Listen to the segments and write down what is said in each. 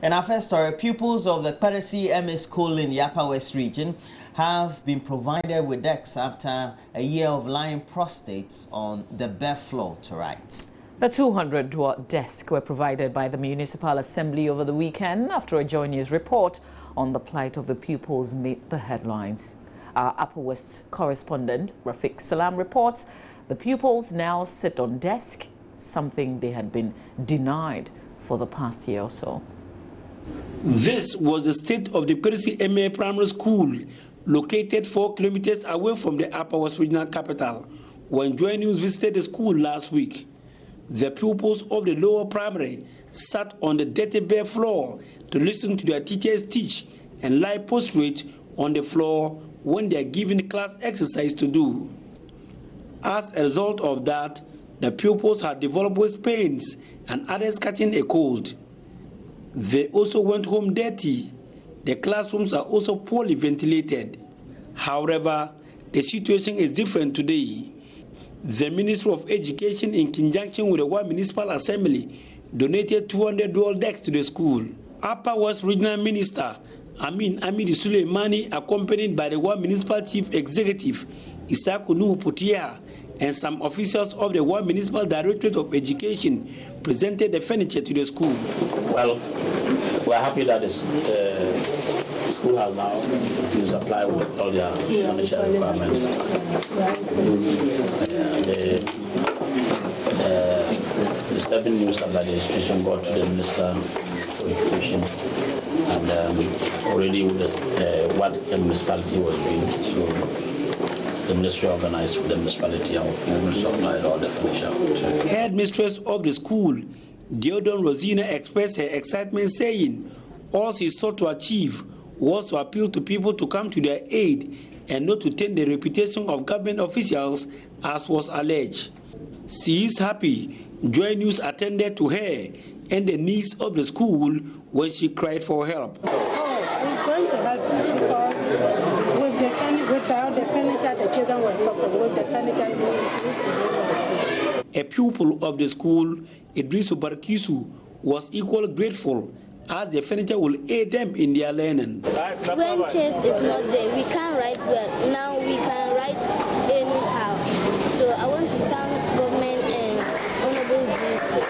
In our first story, pupils of the Persuasema school in the Upper West region have been provided with desks after a year of lying prostrate on the bare floor to write. The 200 desks were provided by the Municipal Assembly over the weekend after a Joy News report on the plight of the pupils made the headlines. Our Upper West correspondent, Rafiq Salam, reports the pupils now sit on desk, something they had been denied for the past year or so. This was the state of the Persuasema primary school, located 4 kilometers away from the Upper West regional capital, when Joy News visited the school last week. The pupils of the lower primary sat on the dirty bare floor to listen to their teachers teach and lie prostrate on the floor when they are given class exercise to do. As a result of that, the pupils had developed waist pains and others catching a cold. They also went home dirty. The classrooms are also poorly ventilated. However, the situation is different today. The Ministry of Education, in conjunction with the Ward Municipal Assembly, donated 200 dual desks to the school. Upper West Regional Minister Amin Suleimani, accompanied by the Ward Municipal Chief Executive Isaku Nuhu Putia and some officials of the Ward Municipal Directorate of Education, presented the furniture to the school. Well, we're happy that the school has now been supplied with all their financial requirements. The stepping news of the administration brought to the Minister for Education, and already with what the municipality was doing, so the ministry organized with the municipality and we supplied all the financial. Headmistress of the school, Deodon Rosina, expressed her excitement, saying all she sought to achieve was to appeal to people to come to their aid and not to taint the reputation of government officials, as was alleged. She is happy Joy News attended to her and the needs of the school when she cried for help. It's going to help because without the furniture, the children will suffer. With the furniture, a pupil of the school, Idrisu Barkisu, was equally grateful as the furniture will aid them in their learning. When chess is not there, we can't write well. Now we can write anyhow. So I want to thank government and Honorable DC.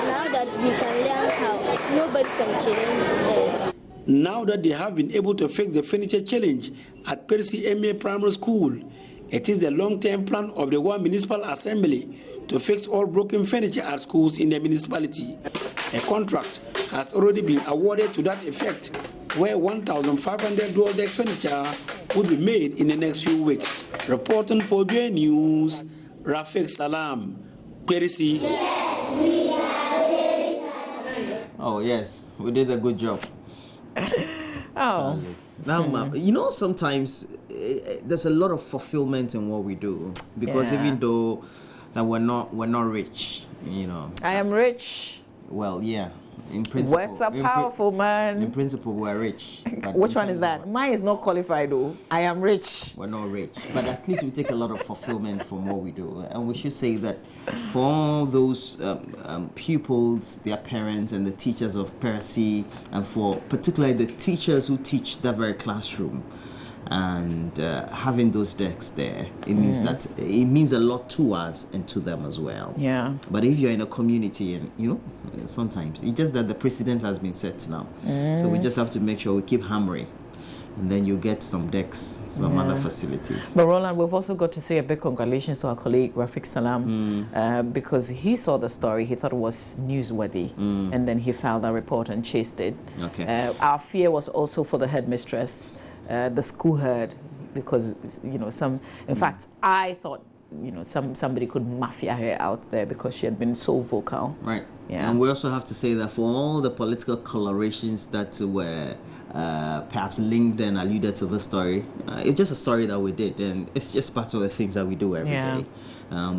Now that we can learn how, nobody can challenge us. Now that they have been able to fix the furniture challenge at Persuasema Primary School, it is the long-term plan of the Ward Municipal Assembly to fix all broken furniture at schools in the municipality. A contract has already been awarded to that effect, where 1,500 dual deck furniture will be made in the next few weeks. Reporting for Joy News, Rafiq Salam, Perisi. Oh yes, we did a good job. Oh. Now, you know, sometimes there's a lot of fulfillment in what we do, because even though that we're not rich, you know. I am rich. Well, yeah, in principle. Words are powerful, man. In principle, we're rich. Which one is that? Mine is not qualified, though. I am rich. We're not rich, but at least we take a lot of fulfillment from what we do. And we should say that for all those pupils, their parents, and the teachers of Percy, and for particularly the teachers who teach that very classroom, and having those desks there, it means that it means a lot to us and to them as well. Yeah. But if you're in a community, and you know, sometimes it's just that the precedent has been set now, so we just have to make sure we keep hammering, and then you get some decks, some other facilities. But Roland, we've also got to say a big congratulations to our colleague Rafiq Salam, because he saw the story, he thought it was newsworthy, and then he filed a report and chased it. Okay. Our fear was also for the headmistress. The school heard, because you know in fact I thought, you know, somebody could mafia her out there because she had been so vocal. Right. Yeah. And we also have to say that for all the political colorations that were perhaps linked and alluded to the story, it's just a story that we did, and it's just part of the things that we do every day.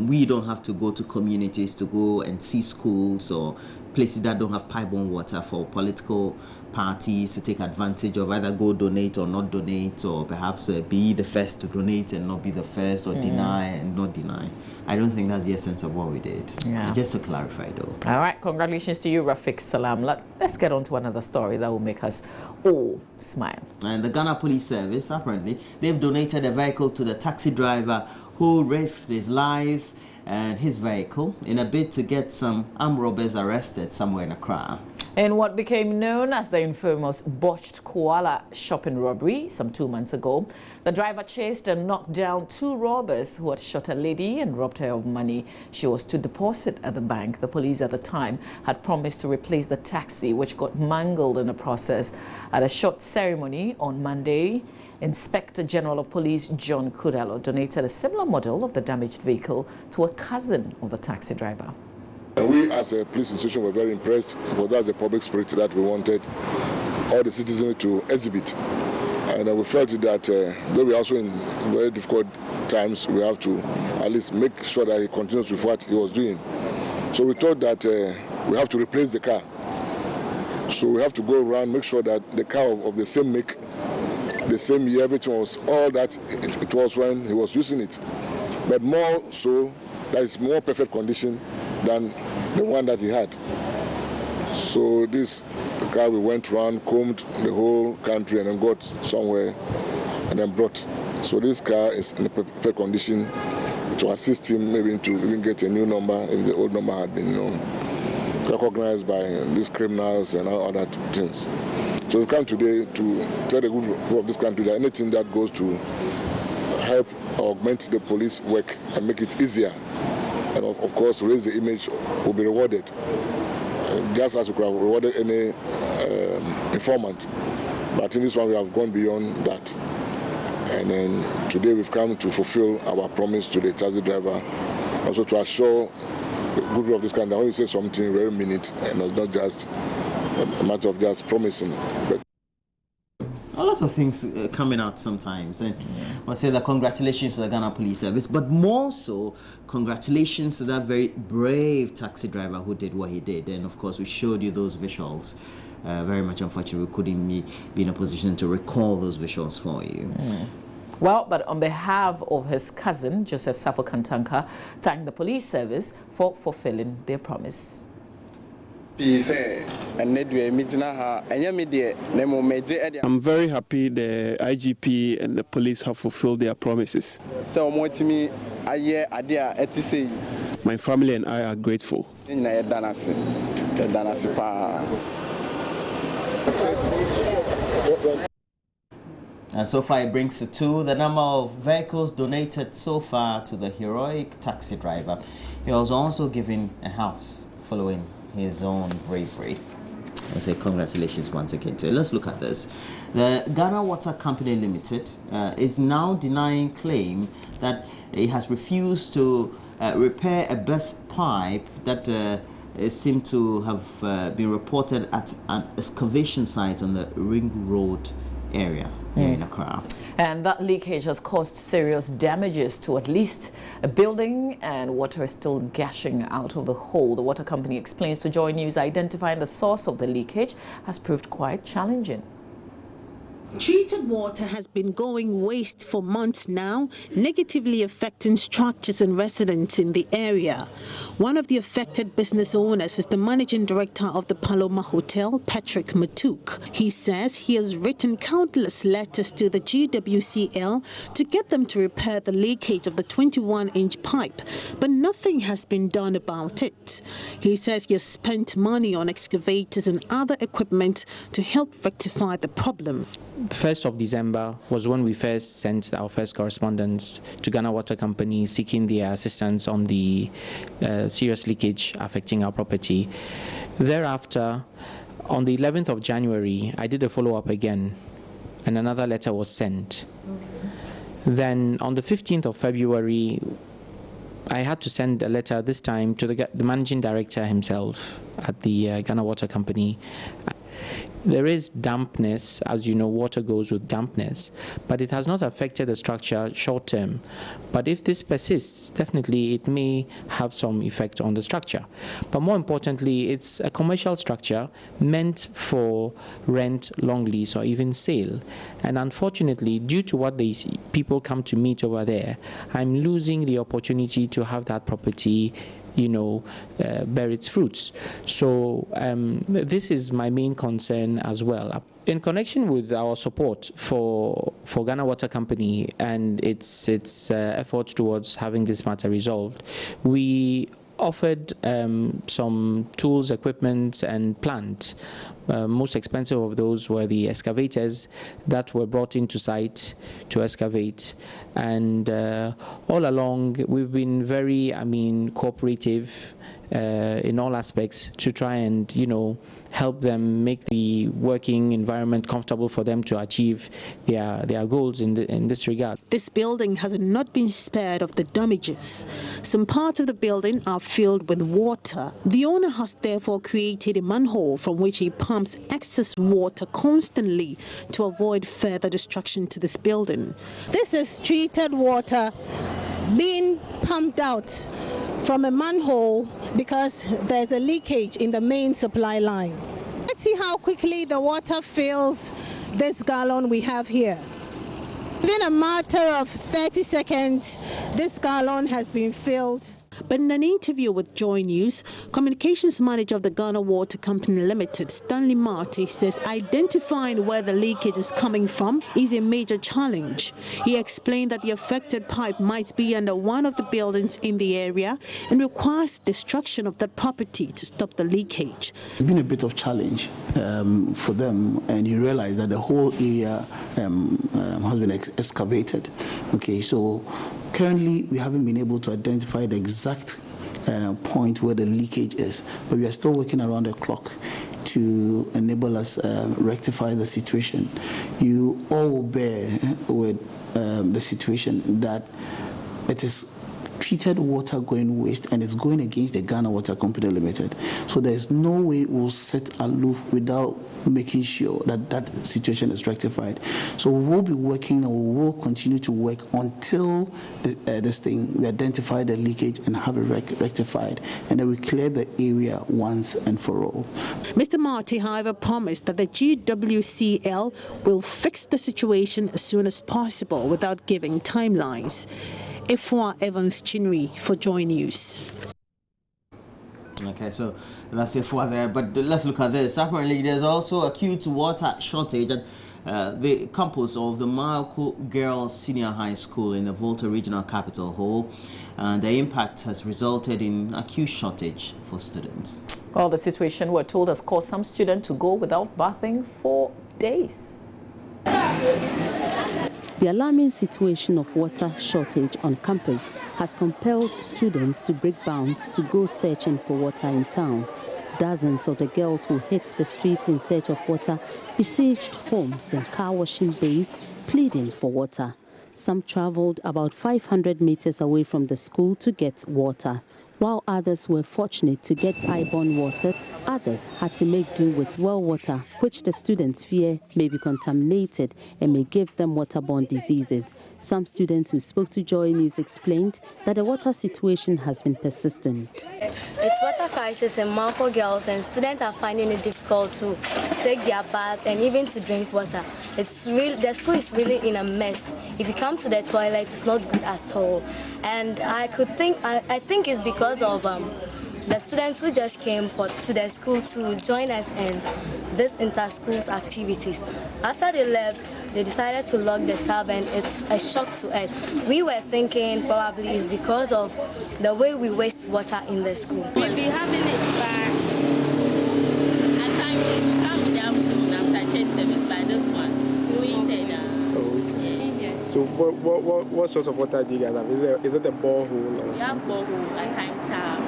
We don't have to go to communities to go and see schools or places that don't have pipe-borne water for political parties to take advantage of, either go donate or not donate, or perhaps be the first to donate and not be the first, or deny and not deny. I don't think that's the essence of what we did. Yeah. Just to clarify, though. All right, congratulations to you, Rafiq Salam. Let's get on to another story that will make us all smile. And the Ghana Police Service, apparently, they've donated a vehicle to the taxi driver who risked his life and his vehicle in a bid to get some armed robbers arrested somewhere in Accra. In what became known as the infamous botched koala shopping robbery some 2 months ago, the driver chased and knocked down 2 robbers who had shot a lady and robbed her of money she was to deposit at the bank. The police at the time had promised to replace the taxi, which got mangled in the process. At a short ceremony on Monday, Inspector General of Police John Kudalo donated a similar model of the damaged vehicle to a cousin of the taxi driver. We as a police institution were very impressed, because that's the public spirit that we wanted all the citizens to exhibit. And we felt that though we're also in very difficult times, we have to at least make sure that he continues with what he was doing. So we thought that we have to replace the car. So we have to go around, make sure that the car of the same make, the same year, everything was all that it was when he was using it. But more so, that is more perfect condition than the one that he had. So this car, we went around, combed the whole country, and then got somewhere and then brought. So this car is in a perfect condition to assist him maybe to even get a new number if the old number had been recognized by these criminals and all other things. So we've come today to tell the good people of this country that anything that goes to help augment the police work and make it easier, and of course raise the image, will be rewarded. Just as we could have rewarded any informant. But in this one we have gone beyond that. And then today we've come to fulfill our promise to the taxi driver, also to assure the good people of this country that when we say something, we really mean it, and it's not just a matter of just promising. But a lot of things coming out sometimes, and I'll say that congratulations to the Ghana Police Service, but more so congratulations to that very brave taxi driver who did what he did. And of course we showed you those visuals. Very much unfortunate we couldn't be in a position to recall those visuals for you. Well, but on behalf of his cousin, Joseph Safo Kantanka, thanked the police service for fulfilling their promise. I'm very happy the IGP and the police have fulfilled their promises. My family and I are grateful. And so far it brings to 2 the number of vehicles donated so far to the heroic taxi driver. He was also given a house following his own bravery. I say congratulations once again to you. Let's look at this. The Ghana Water Company Limited is now denying claim that it has refused to repair a burst pipe that seemed to have been reported at an excavation site on the Ring Road area here in Accra. And that leakage has caused serious damages to at least a building, and water is still gushing out of the hole. The water company explains to Joy News identifying the source of the leakage has proved quite challenging. Treated water has been going waste for months now, negatively affecting structures and residents in the area. One of the affected business owners is the managing director of the Paloma Hotel, Patrick Matuk. He says he has written countless letters to the GWCL to get them to repair the leakage of the 21-inch pipe, but nothing has been done about it. He says he has spent money on excavators and other equipment to help rectify the problem. 1st of December was when we first sent our first correspondence to Ghana Water Company seeking their assistance on the serious leakage affecting our property. Thereafter, on the 11th of January, I did a follow-up again, and another letter was sent. Then on the 15th of February, I had to send a letter this time to the managing director himself at the Ghana Water Company. There is dampness, as you know, water goes with dampness, but it has not affected the structure short term. But if this persists, definitely it may have some effect on the structure. But more importantly, it's a commercial structure meant for rent, long lease, or even sale. And unfortunately, due to what these people come to meet over there, I'm losing the opportunity to have that property bear its fruits. So this is my main concern as well. In connection with our support for Ghana Water Company and its efforts towards having this matter resolved, we offered some tools, equipment, and plant. Most expensive of those were the excavators that were brought into site to excavate. And all along, we've been very, cooperative in all aspects to try and, help them make the working environment comfortable for them to achieve their goals in this regard. This building has not been spared of the damages. Some parts of the building are filled with water. The owner has therefore created a manhole from which he pumps excess water constantly to avoid further destruction to this building. This is treated water being pumped out from a manhole because there's a leakage in the main supply line. Let's see how quickly the water fills this gallon we have here. Within a matter of 30 seconds, this gallon has been filled. But in an interview with Joy News, communications manager of the Ghana Water Company Limited, Stanley Marty, says identifying where the leakage is coming from is a major challenge. He explained that the affected pipe might be under one of the buildings in the area and requires destruction of that property to stop the leakage. It's been a bit of challenge for them, and you realize that the whole area has been excavated. Okay, so currently we haven't been able to identify the exact point where the leakage is, but we are still working around the clock to enable us rectify the situation. You all will bear with the situation that it is treated water going waste, and it's going against the Ghana Water Company Limited. So there's no way we'll sit aloof without making sure that that situation is rectified. So we will be working, and we will continue to work until we identify the leakage and have it rectified, and then we clear the area once and for all. Mr. Marty, however, promised that the GWCL will fix the situation as soon as possible without giving timelines. Efua Evans Chinri for Joy News. Okay, so that's Efua there, but let's look at this. Apparently, there's also acute water shortage at the campus of the Malco Girls Senior High School in the Volta Regional Capital Hall, and the impact has resulted in acute shortage for students. Well, the situation, we're told, has caused some students to go without bathing for days. The alarming situation of water shortage on campus has compelled students to break bounds to go searching for water in town. Dozens of the girls who hit the streets in search of water besieged homes and car washing bays pleading for water. Some traveled about 500 meters away from the school to get water. While others were fortunate to get pipe-borne water, others had to make do with well water, which the students fear may be contaminated and may give them waterborne diseases. Some students who spoke to Joy News explained that the water situation has been persistent. It's water crisis in Malco Girls, and students are finding it difficult to take their bath and even to drink water. The school is really in a mess. If you come to the toilet, it's not good at all. And I think it's because of the students who just came to the school to join us in this inter-schools activities. After they left, they decided to lock the tap, and it's a shock to us. We were thinking probably it's because of the way we waste water in the school. We'll be having it by at times we come in the afternoon after church service by this one. We say that. So what sorts of water do you guys have? Is it a borehole? We have borehole at times tap.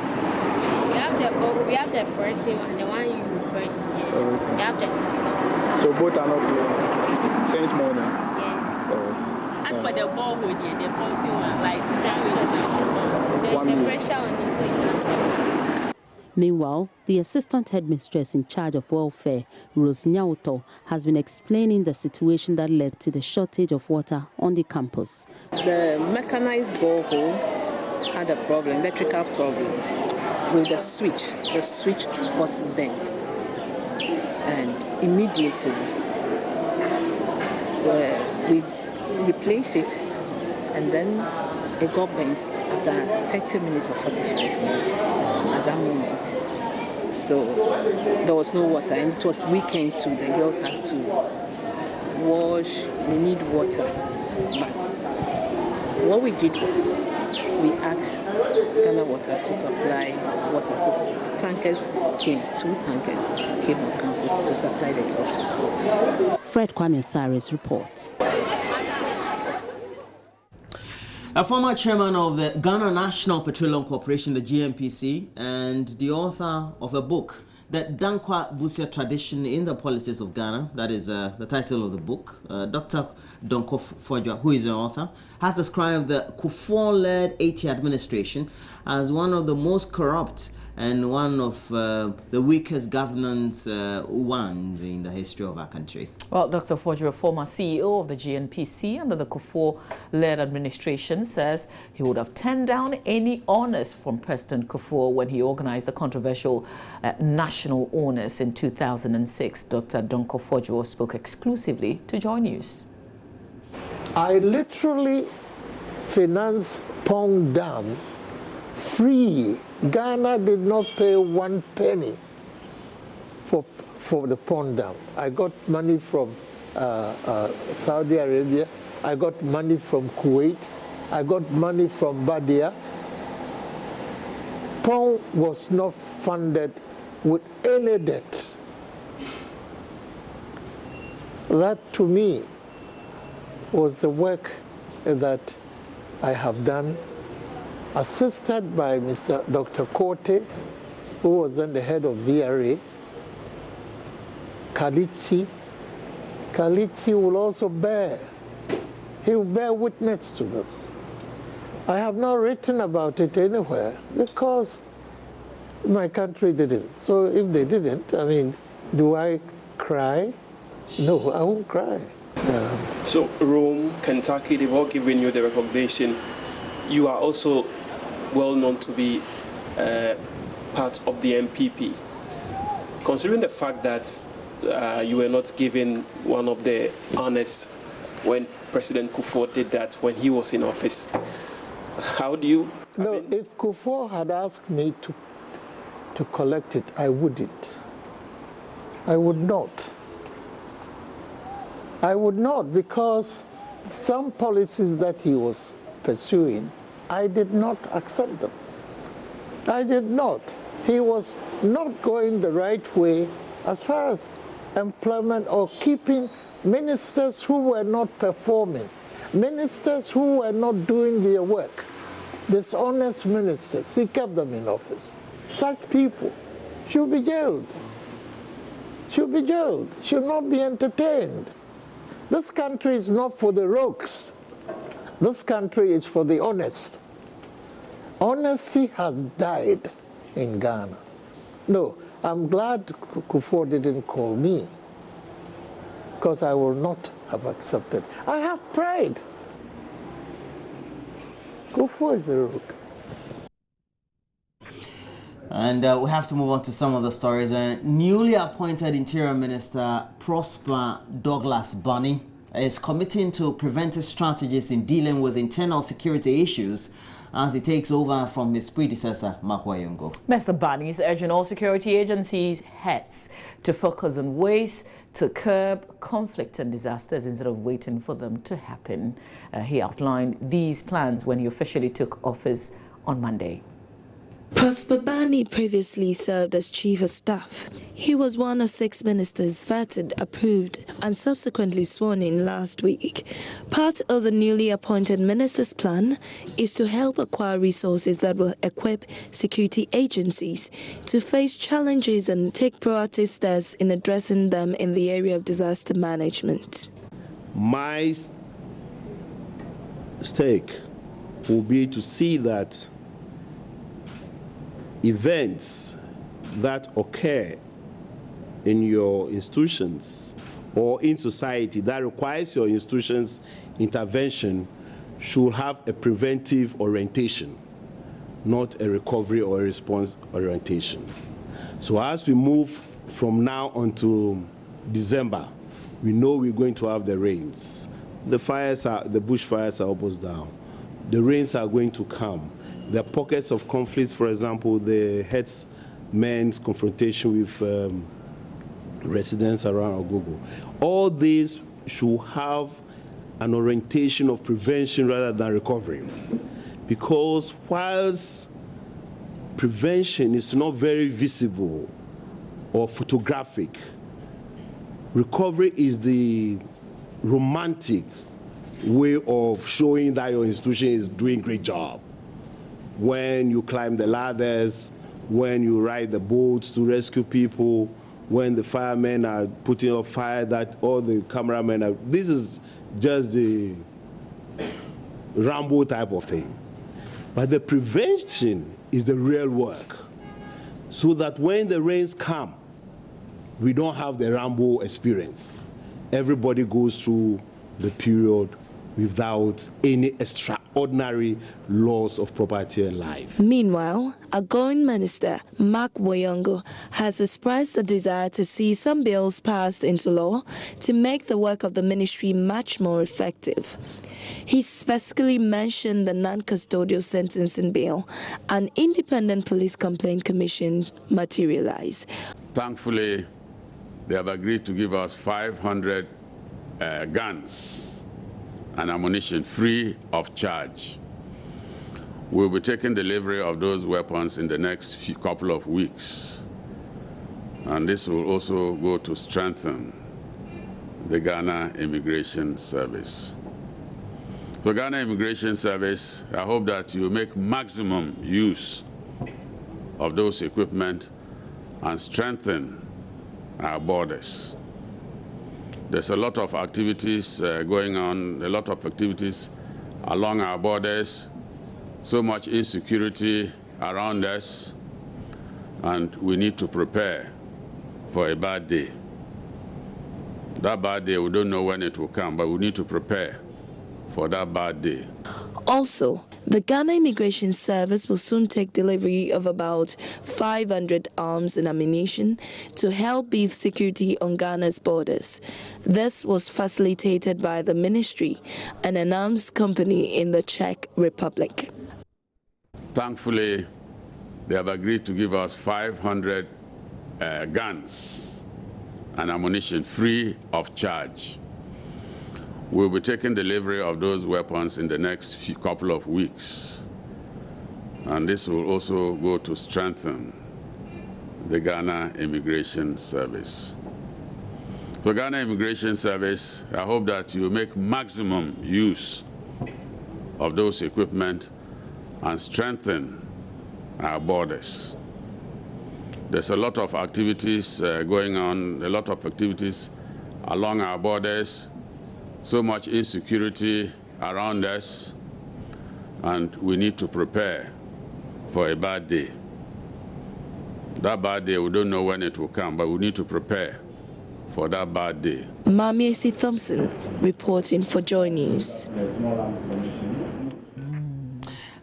We have the borehole, we have the pressing one, the one you first did. We have the tap. So both are not flowing since morning? Yeah. As for the borehole, the pumping one, like there's a pressure on it, so it has to. Meanwhile, the assistant headmistress in charge of welfare, Rose Nyauto, has been explaining the situation that led to the shortage of water on the campus. The mechanized borehole had a problem, electrical problem, with the switch. The switch got bent, and immediately we replaced it, and then it got bent after 30 minutes or 45 minutes at that moment. So there was no water, and it was weekend too. The girls had to wash, they need water. But what we did was we asked Ghana Water to supply water. So the tankers came, 2 tankers came on campus to supply the girls with water. Fred Kwame Sare's report. A former chairman of the Ghana National Petroleum Corporation, the GMPC, and the author of a book, The Dunkwa Busia Tradition in the Politics of Ghana, that is the title of the book, Dr. Dunkwa Busia, who is the author, has described the Kufuor-led 80 administration as one of the most corrupt and one of the weakest governance ones in the history of our country. Well, Dr. Busia, former CEO of the GMPC under the Kufuor-led administration, says he would have turned down any honors from President Kufuor when he organized the controversial national honors in 2006. Dr. Dunkwa Busia spoke exclusively to Joy News. I literally financed Pong Dam free. Ghana did not pay 1 penny for the Pond Dam. I got money from Saudi Arabia. I got money from Kuwait. I got money from Badia. Pond was not funded with any debt. That to me was the work that I have done, assisted by Dr. Korte, who was then the head of VRA. Kalichi will also he will bear witness to this. I have not written about it anywhere because my country didn't. So if they didn't, I mean, do I cry? No, I won't cry. So Rome, Kentucky, they've all given you the recognition. You are also well known to be part of the MPP. Considering the fact that you were not given one of the honors when President Kufuor did that when he was in office, how do you... No, if Kufuor had asked me to collect it, I wouldn't. I would not. I would not, because some policies that he was pursuing, I did not accept them. I did not. He was not going the right way as far as employment or keeping ministers who were not performing, ministers who were not doing their work, dishonest ministers. He kept them in office. Such people should be jailed. Should be jailed. Should not be entertained. This country is not for the rogues. This country is for the honest. Honesty has died in Ghana. No, I'm glad Kufuor didn't call me, because I will not have accepted. I have pride. Kufuor is a rogue. And we have to move on to some of the stories. Newly appointed Interior Minister Douglas Bonney is committing to preventive strategies in dealing with internal security issues as he takes over from his predecessor, Makwa Yongo. Mr. Bonney is urging all security agencies' heads to focus on ways to curb conflict and disasters instead of waiting for them to happen. He outlined these plans when he officially took office on Monday. Prosper Bonney previously served as Chief of Staff. He was one of 6 ministers vetted, approved, and subsequently sworn in last week. Part of the newly appointed minister's plan is to help acquire resources that will equip security agencies to face challenges and take proactive steps in addressing them in the area of disaster management. My stake will be to see that events that occur in your institutions or in society that requires your institution's intervention should have a preventive orientation, not a recovery or a response orientation. So as we move from now until December, we know we're going to have the rains. The bushfires are almost down. The rains are going to come. There are pockets of conflicts, for example, the headsmen's confrontation with residents around Ogogo. All these should have an orientation of prevention rather than recovery. Because whilst prevention is not very visible or photographic, recovery is the romantic way of showing that your institution is doing a great job. When you climb the ladders, when you ride the boats to rescue people, when the firemen are putting out fire, that all the cameramen are, this is just the Rambo type of thing. But the prevention is the real work, so that when the rains come, we don't have the Rambo experience. Everybody goes through the period without any extraordinary loss of property and life. Meanwhile, outgoing Minister Mark Woyongo has expressed the desire to see some bills passed into law to make the work of the ministry much more effective. He specifically mentioned the non-custodial sentencing bill, an independent police complaint commission materialize. Thankfully, they have agreed to give us 500 guns and ammunition free of charge. We'll be taking delivery of those weapons in the next couple of weeks. And this will also go to strengthen the Ghana Immigration Service. So Ghana Immigration Service, I hope that you make maximum use of those equipment and strengthen our borders. There's a lot of activities going on, a lot of activities along our borders, so much insecurity around us, and we need to prepare for a bad day. That bad day, we don't know when it will come, but we need to prepare for that bad day. Also, the Ghana Immigration Service will soon take delivery of about 500 arms and ammunition to help beef security on Ghana's borders. This was facilitated by the ministry, an announced company in the Czech Republic. Thankfully, they have agreed to give us 500 guns and ammunition free of charge. We'll be taking delivery of those weapons in the next couple of weeks. And this will also go to strengthen the Ghana Immigration Service. So Ghana Immigration Service, I hope that you make maximum use of those equipment and strengthen our borders. There's a lot of activities going on, a lot of activities along our borders, so much insecurity around us, and we need to prepare for a bad day. That bad day, we don't know when it will come, but we need to prepare for that bad day. Mamiesi Thompson reporting for Joy News.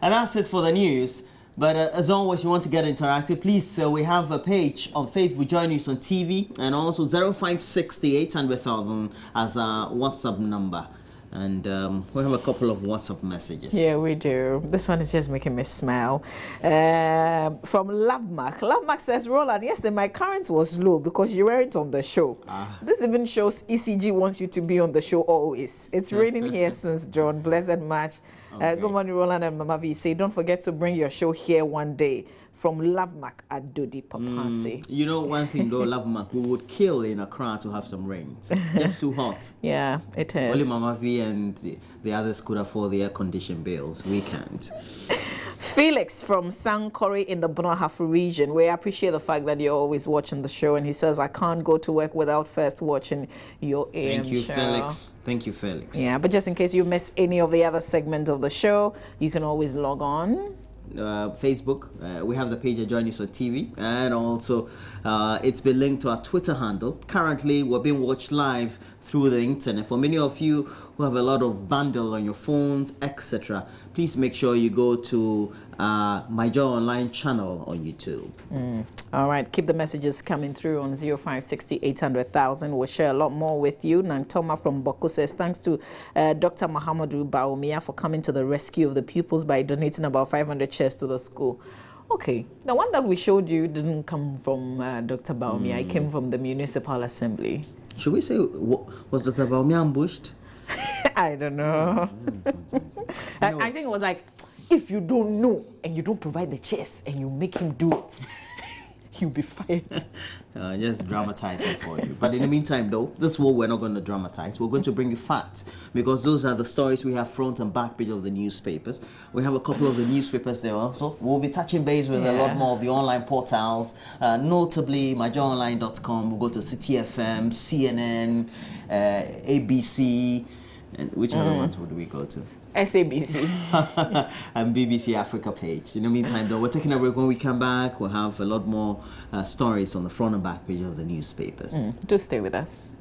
And that's it for the news. But as always, you want to get interactive, please, we have a page on Facebook, Join News on TV, and also 056800,000 as our WhatsApp number. And we have a couple of WhatsApp messages. Yeah, we do. This one is just making me smile. From Lovemark. Lovemark says, Roland, yesterday my current was low because you weren't on the show. This even shows ECG wants you to be on the show always. It's raining here since John. Blessed March. Okay. Good morning, Roland and Mama V. Say, don't forget to bring your show here one day. From Lovemark at Dodi Papasi. You know one thing though, Lovemark, we would kill in Accra to have some rains. Just too hot. Yeah, it is. Only Mama V and the others could afford the air-conditioned bills. We can't. Felix from Sankore in the Bonahafu region. We appreciate the fact that you're always watching the show. And he says, I can't go to work without first watching your AM Thank you, show. Felix. Thank you, Felix. Yeah, but just in case you miss any of the other segments of the show, you can always log on Facebook. We have the page at Join Us on TV, and also it's been linked to our Twitter handle. Currently, we're being watched live through the internet. For many of you who have a lot of bundle on your phones, etc., please make sure you go to My Joy Online channel on YouTube. All right, keep the messages coming through on 0560 800,000. We'll share a lot more with you. Nantoma from Boko says, thanks to Dr. Mahamadou Baumia for coming to the rescue of the pupils by donating about 500 chairs to the school. Okay, the one that we showed you didn't come from Dr. Baumia. It came from the Municipal Assembly. Should we say, was Dr. Baumia ambushed? I don't know. I think it was like, if you don't know and you don't provide the chairs and you make him do it, you'll be fired. Just dramatize it for you. But in the meantime, though, this war we're not going to dramatize. We're going to bring you facts, because those are the stories we have front and back page of the newspapers. We have a couple of the newspapers there also. We'll be touching base with a lot more of the online portals, notably myjoyonline.com. We'll go to City FM, CNN, ABC, and which other ones would we go to? SABC and BBC Africa page. In the meantime, though, we're taking a break. When we come back, we'll have a lot more stories on the front and back page of the newspapers. Do stay with us.